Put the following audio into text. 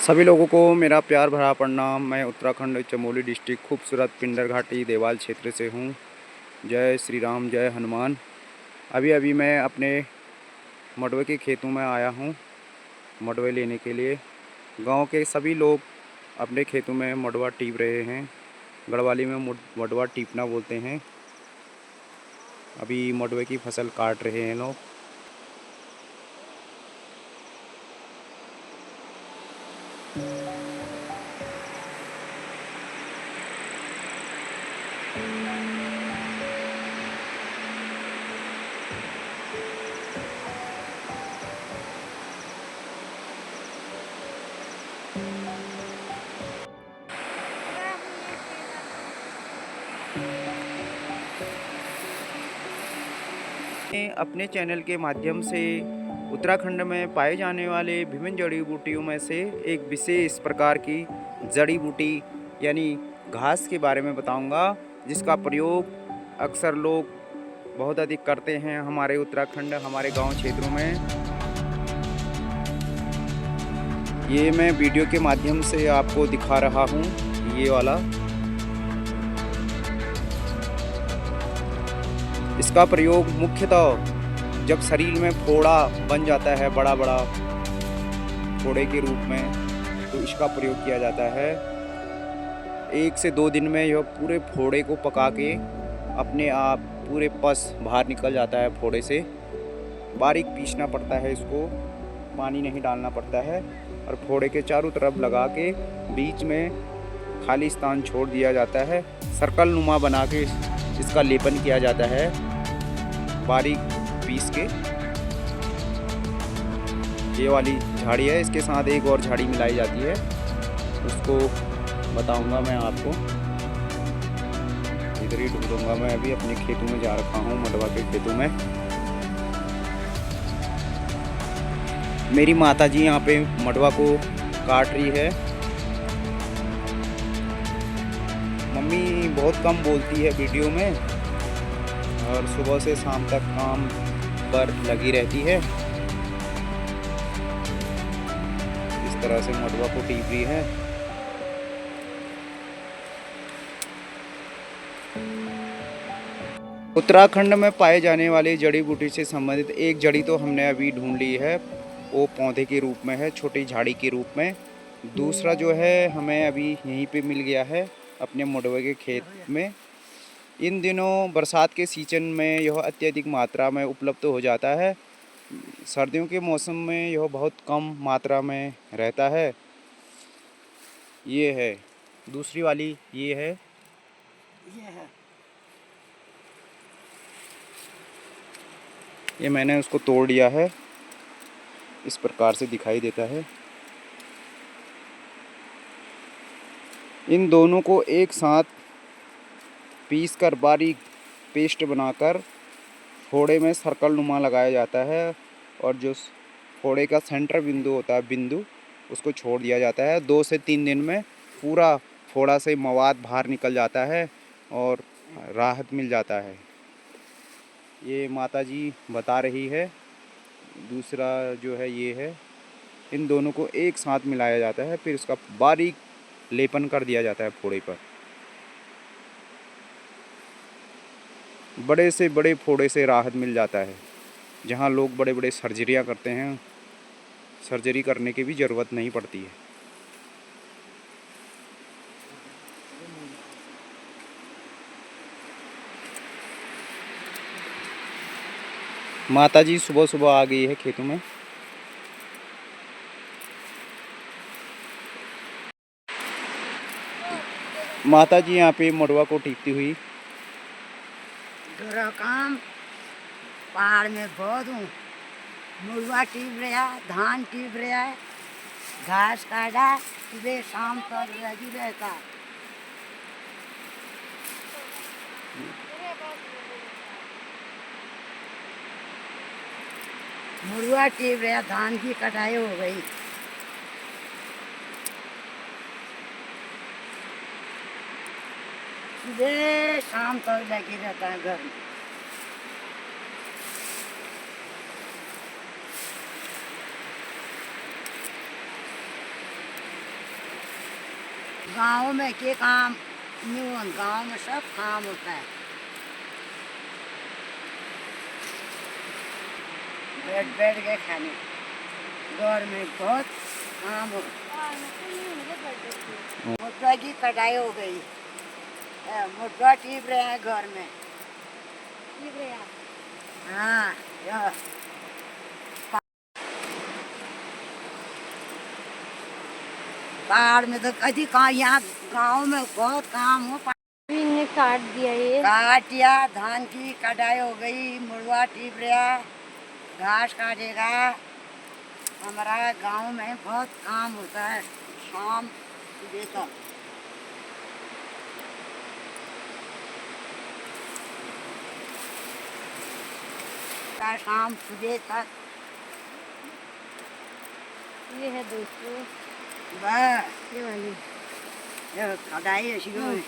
सभी लोगों को मेरा प्यार भरा प्रणाम। मैं उत्तराखंड चमोली डिस्ट्रिक्ट खूबसूरत पिंडर घाटी देवाल क्षेत्र से हूँ। जय श्री राम, जय हनुमान। अभी अभी मैं अपने मडवे के खेतों में आया हूँ मडवे लेने के लिए। गांव के सभी लोग अपने खेतों में मडवा टीप रहे हैं। गढ़वाली में मडवा टीपना बोलते हैं। अभी मडवे की फसल काट रहे हैं लोग। अपने चैनल के माध्यम से उत्तराखंड में पाए जाने वाले विभिन्न जड़ी बूटियों में से एक विशेष प्रकार की जड़ी बूटी यानी घास के बारे में बताऊंगा, जिसका प्रयोग अक्सर लोग बहुत अधिक करते हैं हमारे उत्तराखंड, हमारे गांव क्षेत्रों में। ये मैं वीडियो के माध्यम से आपको दिखा रहा हूँ। ये वाला इसका प्रयोग मुख्यतः जब शरीर में फोड़ा बन जाता है, बड़ा बड़ा फोड़े के रूप में, तो इसका प्रयोग किया जाता है। 1 से 2 दिन में यह पूरे फोड़े को पका के अपने आप पूरे पस बाहर निकल जाता है फोड़े से। बारीक पीसना पड़ता है इसको, पानी नहीं डालना पड़ता है, और फोड़े के चारों तरफ लगा के बीच में खाली स्थान छोड़ दिया जाता है। सर्कल नुमा बना के इसका लेपन किया जाता है बारीक पीस के। ये वाली झाड़ी है, इसके साथ एक और झाड़ी मिलाई जाती है, उसको बताऊंगा मैं आपको। इधर ही ढूंढूंगा मैं। अभी अपने खेतों में जा रखा हूँ, मडवा के खेतों में। मेरी माताजी यहाँ पे मडवा को काट रही है। मम्मी बहुत कम बोलती है वीडियो में, और सुबह से शाम तक काम पर लगी रहती है। इस तरह से मडवा को टीप रही है। उत्तराखंड में पाए जाने वाली जड़ी बूटी से संबंधित एक जड़ी तो हमने अभी ढूंढ ली है, वो पौधे के रूप में है, छोटी झाड़ी के रूप में। दूसरा जो है हमें अभी यहीं पे मिल गया है अपने मडवे के खेत में। इन दिनों बरसात के सीजन में यह अत्यधिक मात्रा में उपलब्ध हो जाता है। सर्दियों के मौसम में यह बहुत कम मात्रा में रहता है। ये है दूसरी वाली, ये है। ये मैंने उसको तोड़ दिया है, इस प्रकार से दिखाई देता है। इन दोनों को एक साथ पीस कर बारीक पेस्ट बनाकर फोड़े में सर्कल नुमा लगाया जाता है, और जो फोड़े का सेंटर बिंदु होता है, बिंदु, उसको छोड़ दिया जाता है। 2 से 3 दिन में पूरा फोड़ा से मवाद बाहर निकल जाता है और राहत मिल जाता है। ये माताजी बता रही है। दूसरा जो है ये है। इन दोनों को एक साथ मिलाया जाता है, फिर इसका बारीक लेपन कर दिया जाता है फोड़े पर। बड़े से बड़े फोड़े से राहत मिल जाता है। जहाँ लोग बड़े बड़े सर्जरियाँ करते हैं, सर्जरी करने की भी ज़रूरत नहीं पड़ती है। माताजी सुबह सुबह आ गई है खेतों में। माताजी यहाँ पे मडवा को टीपती हुई। काम पहाड़ में बहुत हूँ। मुर्गा टीप रहा, धान टीप रहा है, घास काटा, सुबह शाम तक लगी रहता। मुर्गा टीप रहा, धान की कटाई हो गई। सुबह शाम तक लगी रहता है घर में। गांव में के काम नहीं, गांव में सब काम होता है। बैठ बैठ के खाने, घर में बहुत काम हो। मुद्रा की कटाई हो गई, मुद्रा टीप रहे हैं घर में। हाँ, यह पहाड़ में तो कभी कहाँ, यहाँ गांव में बहुत काम हो। इनने काट दिया ये। काट दिया, धान की कटाई हो गई, मुर्गा टीप रहा, घास काटेगा। हमारा गांव में बहुत काम होता है शाम सुबह तक। शाम सुबह तक ये है दोस्तों, बस ये वाली। ये कटाई है शुरू में।